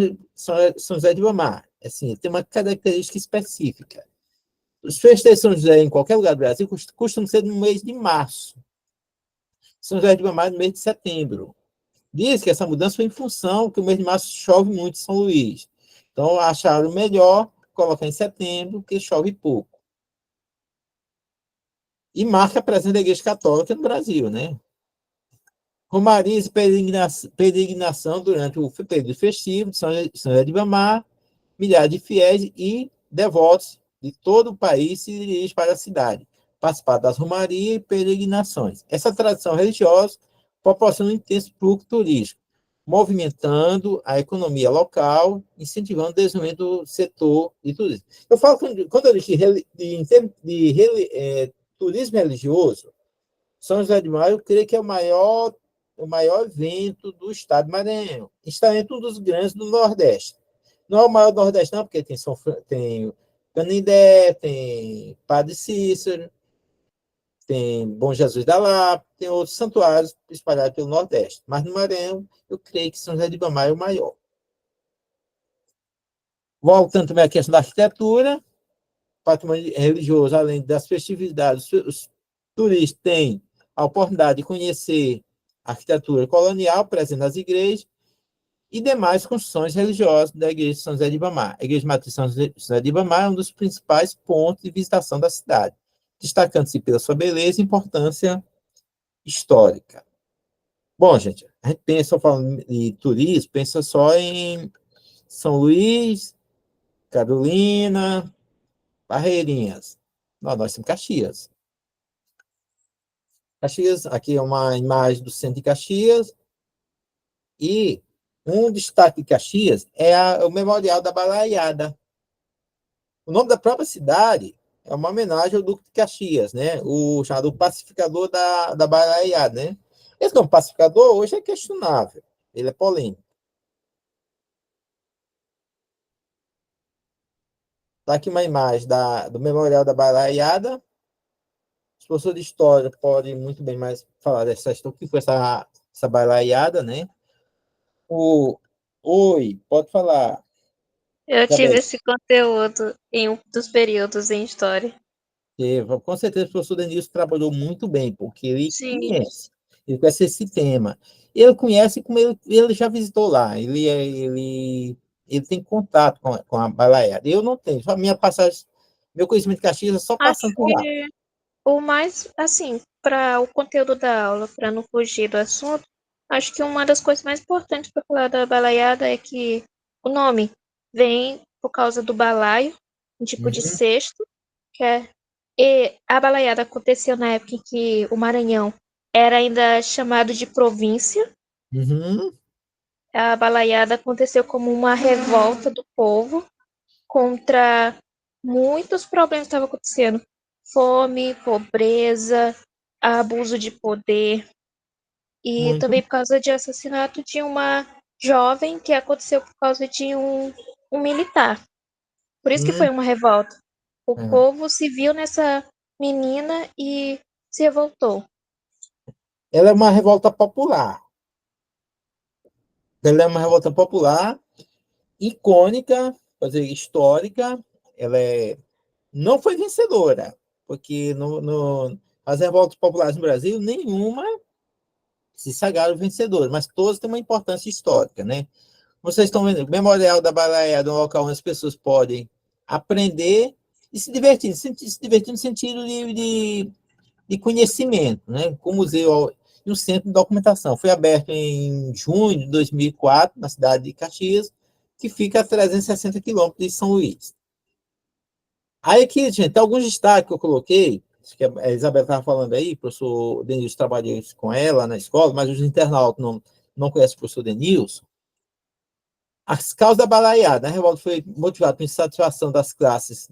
José de Ribamar. Assim, tem uma característica específica. Os festejos de São José, em qualquer lugar do Brasil, costumam ser no mês de março. São José de Ribamar no mês de setembro. Diz que essa mudança foi em função que o mês de março chove muito em São Luís. Então, acharam melhor colocar em setembro, que chove pouco. E marca a presença da Igreja Católica no Brasil, né? Romarias e peregrinação durante o período festivo de São José de Ribamar, milhares de fiéis e devotos de todo o país se dirigem para a cidade, participar das romarias e peregrinações. Essa tradição religiosa proporciona um intenso fluxo turístico, movimentando a economia local, incentivando o desenvolvimento do setor de turismo. Eu falo, quando eu disse de turismo religioso, São José de Maio, eu creio que é o maior evento do estado de Maranhão. Está entre um dos grandes do Nordeste. Não é o maior do Nordeste, não, porque tem Canindé, tem Padre Cícero, tem Bom Jesus da Lapa, tem outros santuários espalhados pelo Nordeste. Mas no Maranhão, eu creio que São José de Ribamar é o maior. Voltando também à questão da arquitetura, patrimônio religioso, além das festividades, os turistas têm a oportunidade de conhecer a arquitetura colonial presente nas igrejas e demais construções religiosas da Igreja de São José de Ribamar. A Igreja Matriz de São José de Ribamar é um dos principais pontos de visitação da cidade, destacando-se pela sua beleza e importância histórica. Bom, gente, a gente pensa, falando de turismo, pensa só em São Luís, Carolina, Barreirinhas. Nós temos Caxias. Caxias, aqui é uma imagem do centro de Caxias, e um destaque de Caxias é o Memorial da Balaiada. O nome da própria cidade é uma homenagem ao Duque de Caxias, né? O chamado pacificador da Balaiada, né? Esse nome pacificador hoje é questionável, ele é polêmico. Está aqui uma imagem do Memorial da Balaiada. Os professores de história podem muito bem mais falar dessa história, o que foi essa Balaiada, né? Oi, pode falar. Eu Gabriel. tive esse conteúdo em um dos períodos em história. Com certeza o professor Denilson trabalhou muito bem, porque ele Sim. conhece esse tema. Ele conhece como ele já visitou lá, ele tem contato com a Balaiada. Eu não tenho, só minha passagem, meu conhecimento de Caxias é só passando por lá. O mais, assim, para o conteúdo da aula, para não fugir do assunto, acho que uma das coisas mais importantes para falar da balaiada é que o nome vem por causa do balaio, um tipo de cesto, e a balaiada aconteceu na época em que o Maranhão era ainda chamado de província. Uhum. A balaiada aconteceu como uma revolta do povo contra muitos problemas que estavam acontecendo. Fome, pobreza, abuso de poder e Muito. também por causa de assassinato de uma jovem que aconteceu por causa de um militar. Por isso que Hum, foi uma revolta. O é. povo se viu nessa menina e se revoltou. Ela é uma revolta popular. Ela é uma revolta popular, icônica, quer dizer, histórica. Ela não foi vencedora, porque as revoltas populares no Brasil, nenhuma se sagraram vencedora, mas todas têm uma importância histórica, né? Vocês estão vendo o Memorial da Balaia, um local onde as pessoas podem aprender e se divertir no sentido de conhecimento, né? Com o museu e um centro de documentação. Foi aberto em junho de 2004, na cidade de Caxias, que fica a 360 quilômetros de São Luís. Aí aqui, gente, tem alguns destaques que eu coloquei, que a Isabela estava falando aí, o professor Denilson trabalhou com ela na escola, mas os internautas não conhecem o professor Denilson. As causas da balaiada. A revolta foi motivada por insatisfação das classes,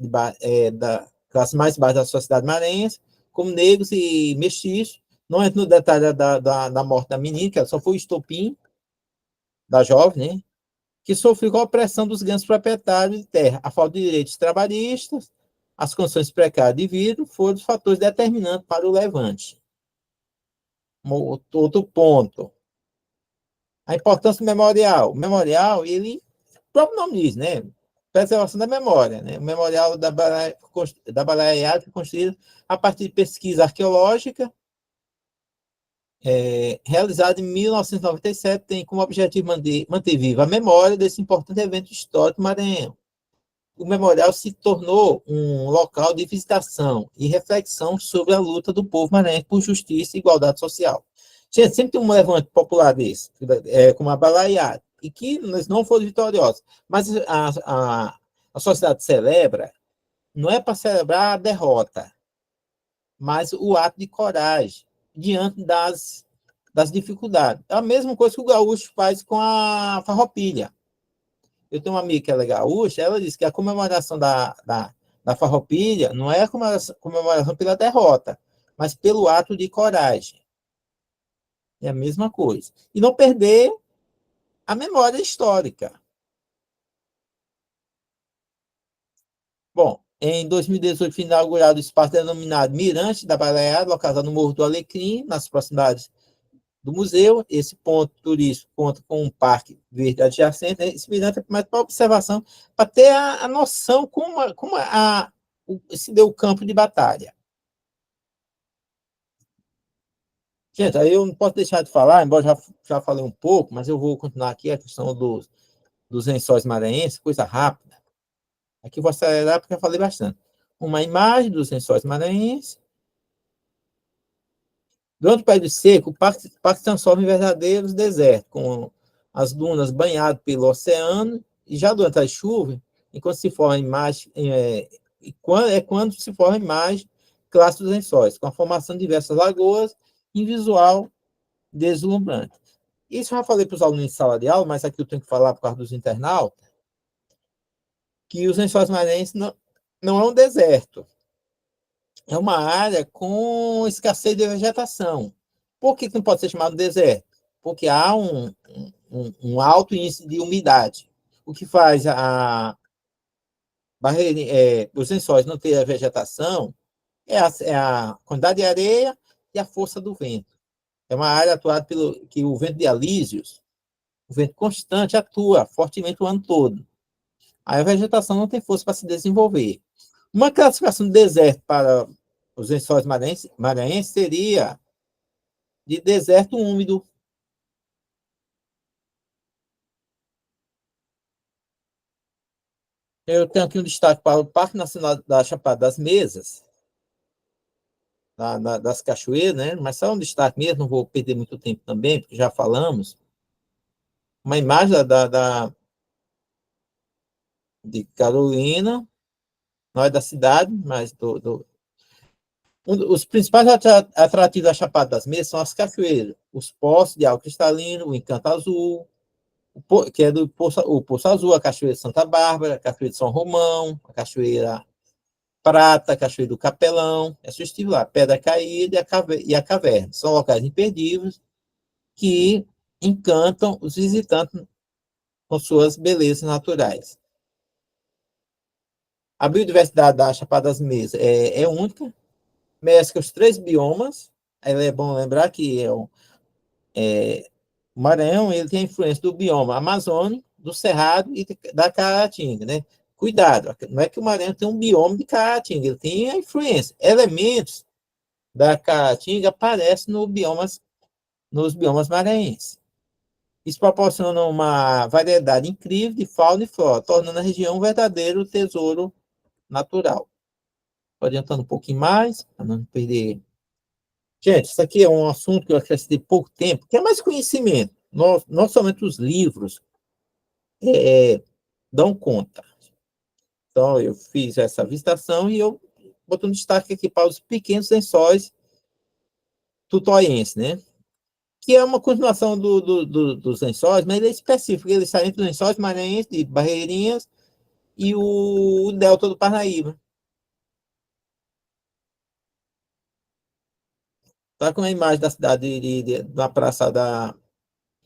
da classe mais baixa da sociedade maranhense, como negros e mestiços. Não entro no detalhe da morte da menina, que ela só foi o estopim da jovem, né? Que sofreu com a opressão dos grandes proprietários de terra. A falta de direitos trabalhistas, as condições precárias de vida foram os fatores determinantes para o levante. Outro ponto. A importância do memorial. O memorial, ele, o próprio nome diz, né? Preservação da memória. Né? O memorial da Balaiada foi construído a partir de pesquisa arqueológica, realizada em 1997, tem como objetivo manter viva a memória desse importante evento histórico maranhense. O memorial se tornou um local de visitação e reflexão sobre a luta do povo maranhense por justiça e igualdade social. Gente, sempre tem um levante popular desse, como a Balaiada, e que nós não fomos vitoriosos. Mas a sociedade celebra, não é para celebrar a derrota, mas o ato de coragem diante das dificuldades. É a mesma coisa que o gaúcho faz com a farroupilha. Eu tenho uma amiga que ela é gaúcha, ela disse que a comemoração da farroupilha não é a comemoração pela derrota, mas pelo ato de coragem. É a mesma coisa. E não perder a memória histórica. Bom, em 2018 foi inaugurado o espaço denominado Mirante da Balaiada, localizado no Morro do Alecrim, nas proximidades do museu. Esse ponto turístico conta com um parque verde adjacente. Né? Esse mirante é mais para observação, para ter a noção como se deu o campo de batalha. Gente, aí eu não posso deixar de falar, embora já falei um pouco, mas eu vou continuar aqui a questão dos lençóis maranhenses, coisa rápida. Aqui eu vou acelerar porque eu falei bastante. Uma imagem dos lençóis maranhenses. Durante o período seco, o parque se transforma em verdadeiros desertos, com as dunas banhadas pelo oceano, e já durante as chuvas, enquanto se forma a imagem, quando se forma a imagem clássica dos lençóis, com a formação de diversas lagoas, em visual deslumbrante. Isso eu já falei para os alunos de sala de aula, mas aqui eu tenho que falar por causa dos internautas, que os lençóis maranhenses não é um deserto, é uma área com escassez de vegetação. Por que não pode ser chamado deserto? Porque há um alto índice de umidade, o que faz os lençóis não ter a vegetação é a quantidade de areia e a força do vento. É uma área atuada que o vento de alísios, o vento constante, atua fortemente o ano todo. Aí a vegetação não tem força para se desenvolver. Uma classificação de deserto para os lençóis maranhenses seria de deserto úmido. Eu tenho aqui um destaque para o Parque Nacional da Chapada das Mesas, das Cachoeiras, né? Mas só um destaque mesmo, não vou perder muito tempo também, porque já falamos. Uma imagem de Carolina, não é da cidade, mas os principais atrativos da Chapada das Mesas são as cachoeiras, os poços de água cristalina, o Encanto Azul, que é o Poço Azul, a Cachoeira de Santa Bárbara, a Cachoeira de São Romão, a Cachoeira Prata, Cachoeira do Capelão, é sugestivo lá, Pedra Caída e a Caverna. São locais imperdíveis que encantam os visitantes com suas belezas naturais. A biodiversidade da Chapada das Mesas é única, mescla os 3 biomas. É bom lembrar que o Maranhão ele tem a influência do bioma amazônico, do Cerrado e da Caatinga, né? Cuidado, não é que o Maranhão tem um bioma de Caatinga, ele tem a influência. Elementos da Caatinga aparecem nos biomas maranhenses. Isso proporciona uma variedade incrível de fauna e flora, tornando a região um verdadeiro tesouro natural. Adiantando um pouquinho mais, para não perder. Gente, isso aqui é um assunto que eu acrescentei pouco tempo, que é mais conhecimento. Não somente os livros dão conta. Então, eu fiz essa visitação e eu boto um destaque aqui para os pequenos lençóis tutoienses, né? Que é uma continuação dos lençóis, mas ele é específico, ele está entre os lençóis maranhenses, de Barreirinhas, e o Delta do Parnaíba. Está com a imagem da cidade da praça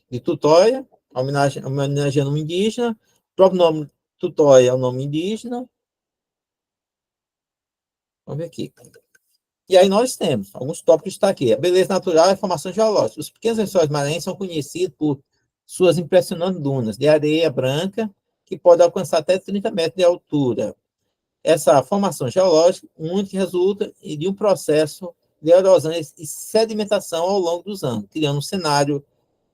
de Tutóia, homenageando um indígena. O próprio nome Tutóia é um nome indígena. Vamos ver aqui. E aí nós temos alguns tópicos que está aqui. A beleza natural e a formação geológica. Os pequenos lençóis maranhenses são conhecidos por suas impressionantes dunas de areia branca, que podem alcançar até 30 metros de altura. Essa formação geológica única resulta de um processo de erosão e sedimentação ao longo dos anos, criando um cenário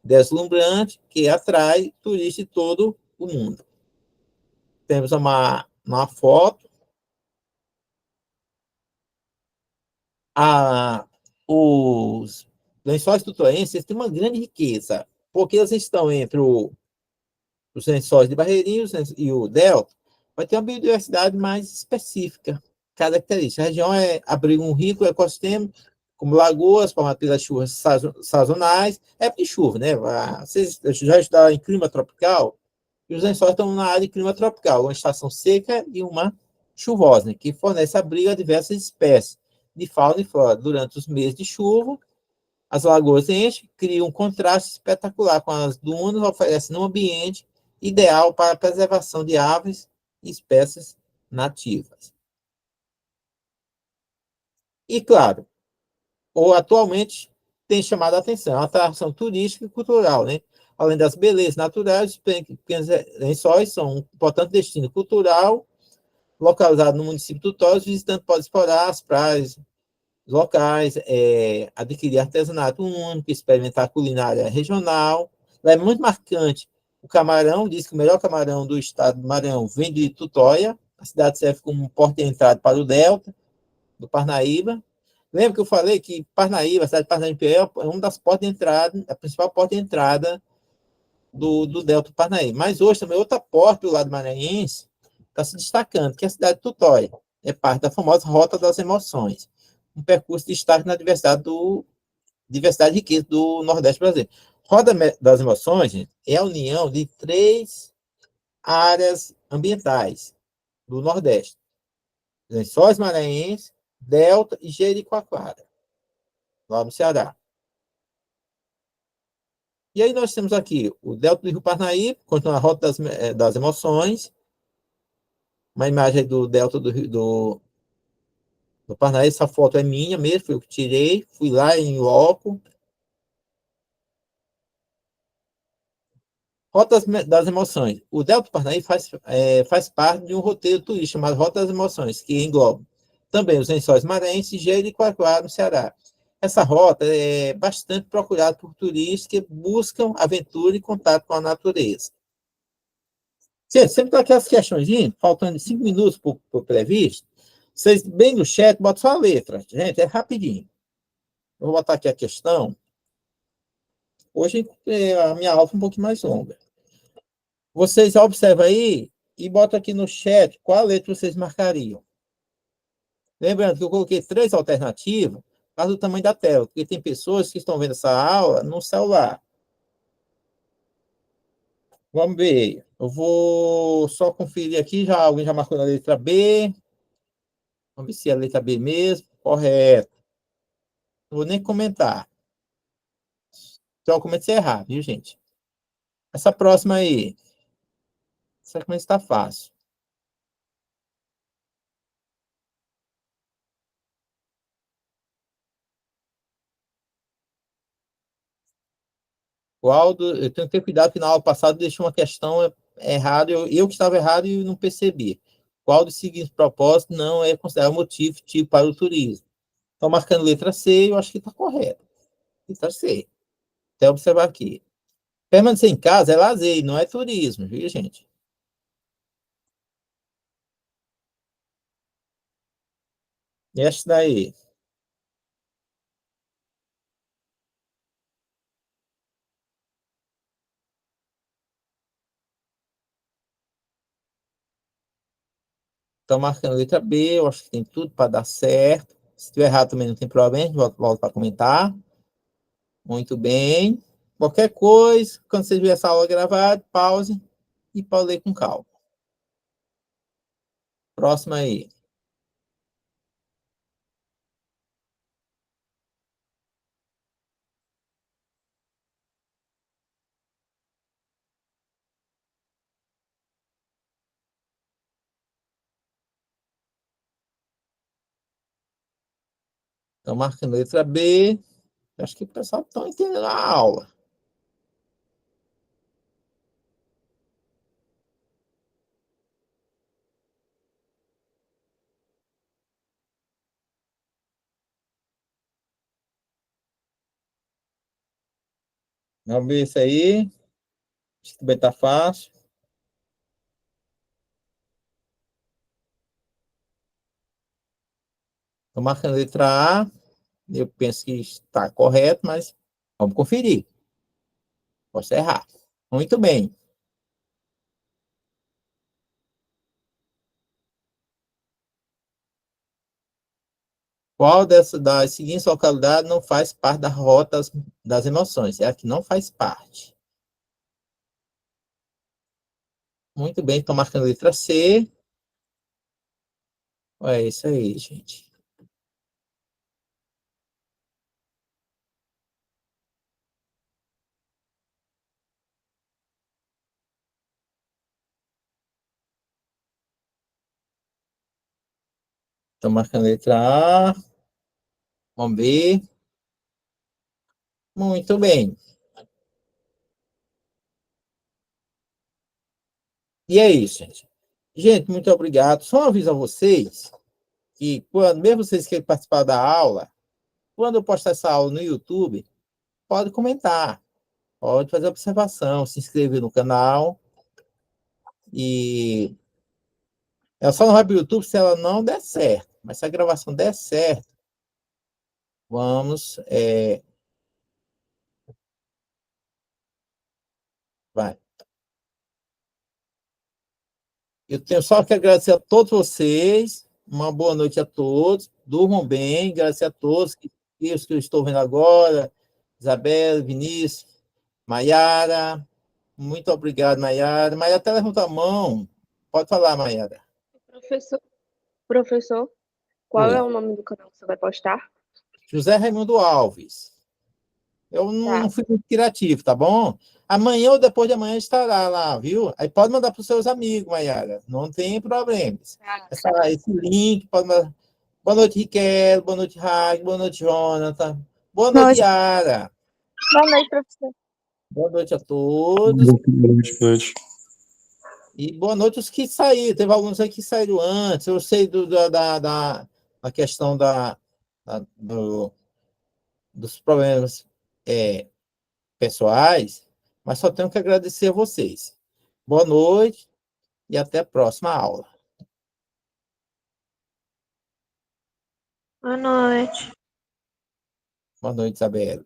deslumbrante que atrai turistas de todo o mundo. Temos uma foto. Os lençóis tutoenses têm uma grande riqueza, porque eles estão entre os lençóis de Barreirinhos e o delta, vai ter uma biodiversidade mais específica, característica. A região abriga um rico ecossistema, como lagoas, formadas pelas chuvas sazonais, época de chuva, né? Vocês já estudaram em clima tropical, e os lençóis estão na área de clima tropical, uma estação seca e uma chuvosa, né? Que fornece abrigo a diversas espécies de fauna e flora. Durante os meses de chuva, as lagoas enchem, criam um contraste espetacular com as dunas, oferecendo um ambiente ideal para a preservação de aves e espécies nativas. E, claro, atualmente tem chamado a atenção, a atração turística e cultural, né? Além das belezas naturais, os pequenos lençóis são um importante destino cultural, localizado no município de Tutóia. Os visitantes podem explorar as praias locais, adquirir artesanato único, experimentar a culinária regional. Lá é muito marcante o camarão, diz que o melhor camarão do estado do Maranhão vem de Tutóia. A cidade serve como porta de entrada para o delta do Parnaíba. Lembra que eu falei que Parnaíba, a cidade de Parnaíba é uma das portas de entrada, a principal porta de entrada do delta do Parnaíba. Mas hoje também outra porta do lado maranhense está se destacando, que é a cidade de Tutóia. É parte da famosa Rota das Emoções, um percurso de destaque na diversidade e riqueza do Nordeste brasileiro. Rota das Emoções, gente, é a união de 3 áreas ambientais do Nordeste: Lençóis Maranhenses, Delta e Jericoacoara, lá no Ceará. E aí nós temos aqui o Delta do Rio Parnaíba, continua a Rota das Emoções, uma imagem do Delta do Parnaíba. Essa foto é minha mesmo, foi eu que tirei, fui lá em loco. Rota das Emoções. O Delta do Parnaíba faz parte de um roteiro turístico chamado Rota das Emoções, que engloba também os Lençóis Maranhenses e Jericoacoara, no Ceará. Essa rota é bastante procurada por turistas que buscam aventura e contato com a natureza. Gente, sempre tem aquelas questões, faltando 5 minutos para o previsto. Vocês, bem no chat, botam só a letra. Gente, é rapidinho. Eu vou botar aqui a questão. Hoje a minha aula foi um pouquinho mais longa. Vocês observam aí e botam aqui no chat qual letra vocês marcariam. Lembrando que eu coloquei 3 alternativas por causa do tamanho da tela, porque tem pessoas que estão vendo essa aula no celular. Vamos ver. Eu vou só conferir aqui, alguém já marcou na letra B. Vamos ver se é a letra B mesmo. Correto. Não vou nem comentar. Então, eu comecei a errar, viu, gente? Essa próxima aí. Essa começa está fácil. Eu tenho que ter cuidado que na aula passada deixei uma questão errada, eu que estava errado e não percebi. Qual dos seguintes propósitos não é considerado motivo tipo para o turismo? Então, marcando letra C, eu acho que está correto. Letra C. Até observar aqui. Permanecer em casa é lazer, não é turismo, viu, gente? E essa daí. Então, marcando letra B, eu acho que tem tudo para dar certo. Se tiver errado também não tem problema, a gente volta para comentar. Muito bem. Qualquer coisa, quando você ver essa aula gravada, pause e pode ler com calma. Próxima aí. Então, marcando letra B. Acho que o pessoal está entendendo a aula. Vamos ver isso aí. Acho que também está fácil. Então, marcando letra A. Eu penso que está correto, mas vamos conferir. Posso errar. Muito bem. Qual das seguintes localidades não faz parte da rota das emoções? É a que não faz parte. Muito bem, estou marcando a letra C. É isso aí, gente. Estou marcando a letra A. Vamos ver. Muito bem. E é isso, gente. Gente, muito obrigado. Só um aviso a vocês que, quando, mesmo vocês querem participar da aula, quando eu postar essa aula no YouTube, pode comentar, pode fazer observação, se inscrever no canal. E ela só não vai para o YouTube se ela não der certo. Mas se a gravação der certo, vamos. Vai. Eu tenho só que agradecer a todos vocês. Uma boa noite a todos. Durmam bem. Agradecer a todos os que eu estou vendo agora. Isabela, Vinícius, Maiara. Muito obrigado, Maiara. Maiara até levantou a mão. Pode falar, Maiara. Professor, qual é Oi. o nome do canal que você vai postar? José Raimundo Alves. Eu não Tá. fui muito criativo, tá bom? Amanhã ou depois de amanhã estará lá, viu? Aí pode mandar para os seus amigos, Mayara. Não tem problemas. Esse link, pode mandar. Boa noite, Riquel. Boa noite, Rag. Boa noite, Jonathan. Boa noite, Noite. Yara. Boa noite, professor. Boa noite a todos. Noite. E boa noite os que saíram. Teve alguns aí que saíram antes. Eu sei da questão dos problemas pessoais, mas só tenho que agradecer a vocês. Boa noite e até a próxima aula. Boa noite. Boa noite, Isabela.